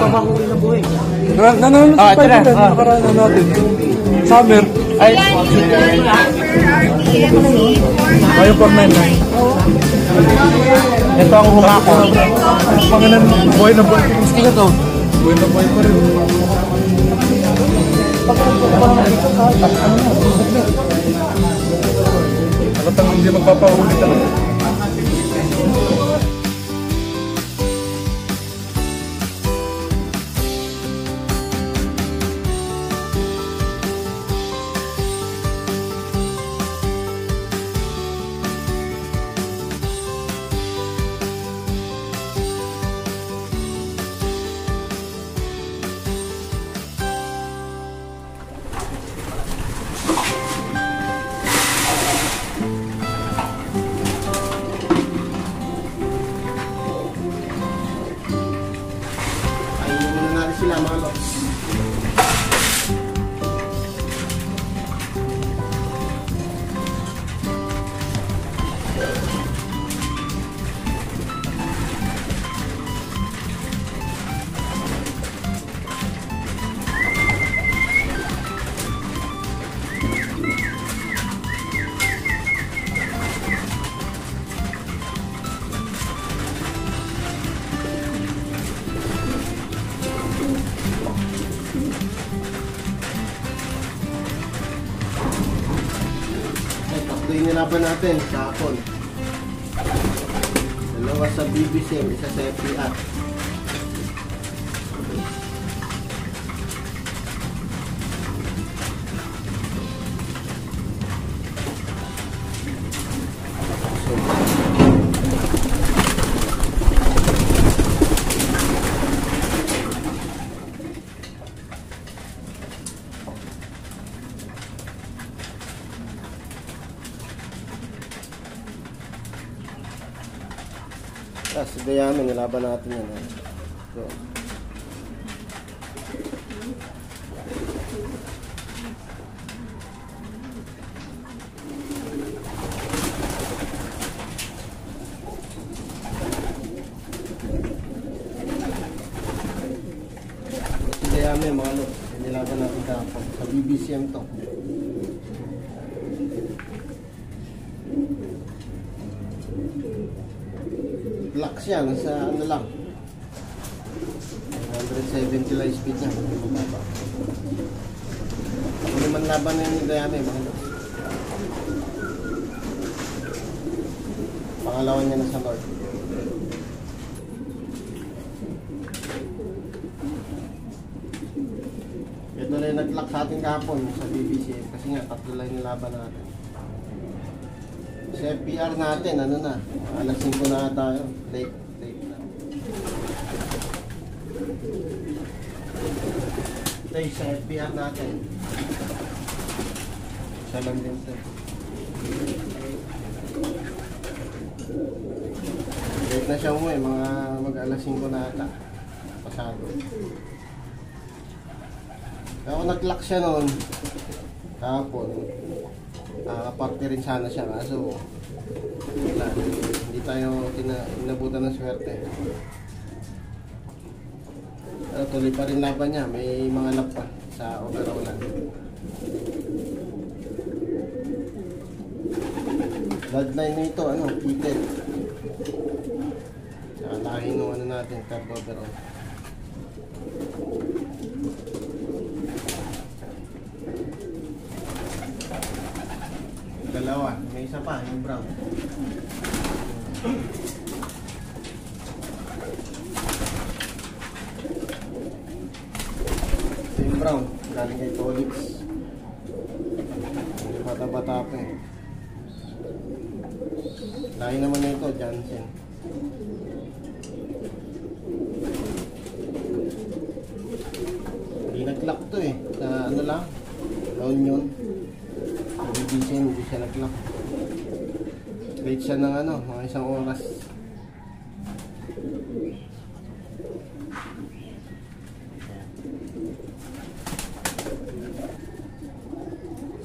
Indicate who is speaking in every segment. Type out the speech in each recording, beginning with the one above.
Speaker 1: Nagpapakuli na buhay.
Speaker 2: Nanalo sa 5 na. Nakaraan na natin. Summer. Ay. Ayaw pag 9.
Speaker 1: Ito ang humako.
Speaker 2: Pangalan, buhay na buhay. Gusto na to. Buhay na buhay pa rin. Nakatang hindi magpapahuli talaga.
Speaker 1: Sila mga lods. Ito yung nilaban natin kahapon. Dalawa sa BBCM, isa sa FPR. Si Dayami, nilaban natin yan. So, si Dayami, mga ano, nilaban natin kahapon. Sa BBCM to. Lax yan, sa ano lang 170 lang speed niya. Ako naman laban na yun ni Dayami, mga lods. Pangalawan niya na sa Lord. Ito na yung nag-lock sa ating kahapon sa BBC kasi nga tatlo lang yung laban natin. Sa FPR natin, ano na, alas 5 na tayo. Late na. Ito sa FPR natin. Siya lang din ito. Late na siya umuwi, mga mag-alas 5 na ata. Pasado. Ako nag-lock siya noon. Kahapon. Party rin sana siya, kaso wala, hindi tayo inabutan ng swerte. Pero tuloy pa rin laban niya, may mga lap pa sa overallan. Bloodline nito, ano, heated. Saka lahi nung ano natin, third overall. Dalawa, may isa pa, yung brown. Ito yung brown, galing kay Tolix. Bata-bata pa eh. Lain naman na ito, Jansen. Hindi nag-lock to eh, sa ano lang, La Union. Hindi siya nag-lock. Late siya ng ano, mga isang oras.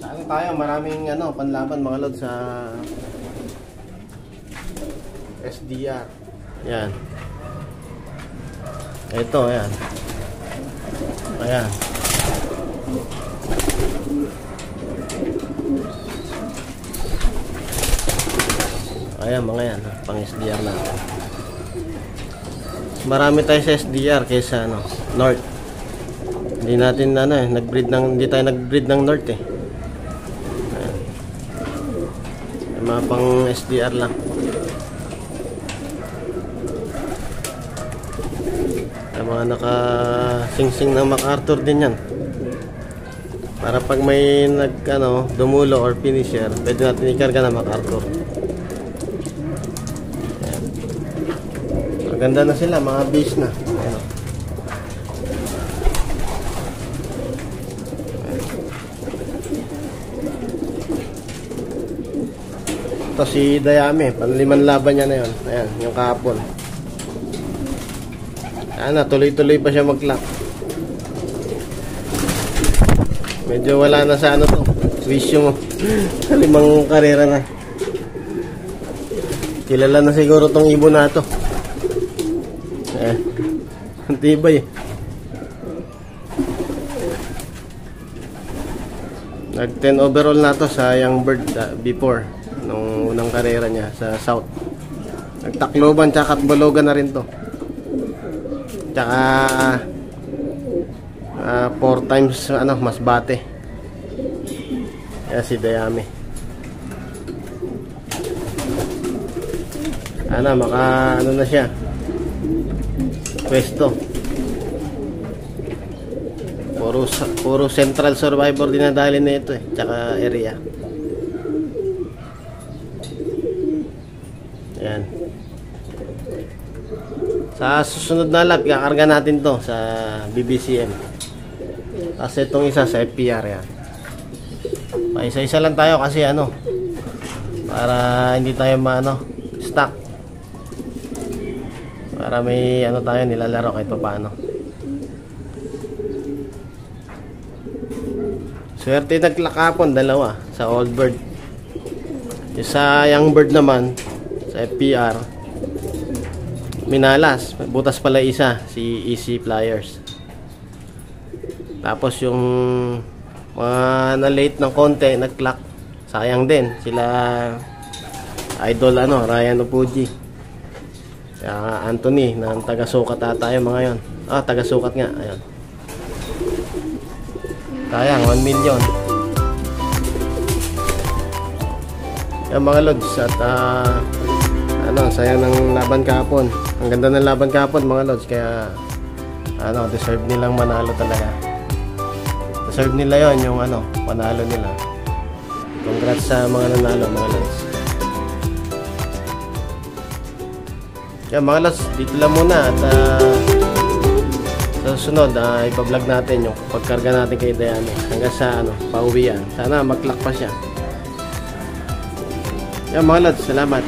Speaker 1: Saan tayo? Maraming ano, panlaban mga lod sa SDR. Yan. Ito, yan. Ayan. Ayan mga yan, pang SDR natin. Marami tayo sa SDR kaysa ano, North. Hindi natin hindi tayo nag-breed ng North eh. Ayan. Yung mga pang SDR lang. Yung mga naka-sing-sing ng MacArthur din yan. Para pag may dumulo or finisher, pwede natin ikarga ng MacArthur. Maganda na sila, mga base na. Ayan. Ito si Dayami, panlimang laban niya na yun. Ayan, yung kahapon. Ayan, tuloy-tuloy pa siya mag-lock. Medyo wala na sa to. Wisyo mo. Sa 5 karera na. Kilala na siguro tong ibon na to. Ang tibay. Nag 10 overall na to sa Young Bird before. Nung unang karera niya sa South. Nagtakloban tsaka Katbalogan na rin to. Tsaka 4 times mas bate. Kaya si Dayami. Na siya. Pwesto. Puro Central Survivor dinadali na ito eh. Tsaka area. Ayan. Sa susunod na lap, kakarga natin to sa BBCM. Kasi itong isa sa FPR yan. Isa-isa lang tayo kasi para hindi tayo stuck. Para may tayo nilalaro kahit paano. Swerte naglakapon, 2 sa Old Bird. Yung sa Young Bird naman, sa FPR, minalas. Butas pala isa, si Easy Flyers. Tapos yung mga na-late ng konti, nag-clock. Sayang din. Sila Idol Ryan Opuji. Anthony, na taga-sukat ata yung mga yon. Taga-sukat nga. Ayun. Sayang, 1 million. Yung mga lods at sayang ng laban kahapon. Ang ganda ng laban kahapon mga lods, kaya deserve nilang manalo talaga. Deserve nila yon yung panalo nila. Congrats sa mga nanalo mga lods. Kaya mga lods, dito lang muna at sa susunod ipa-vlog natin yung pagkarga natin kay Dayami hanggang sa pauwian. Sana mag-clock pa siya. Kaya mga lods, salamat.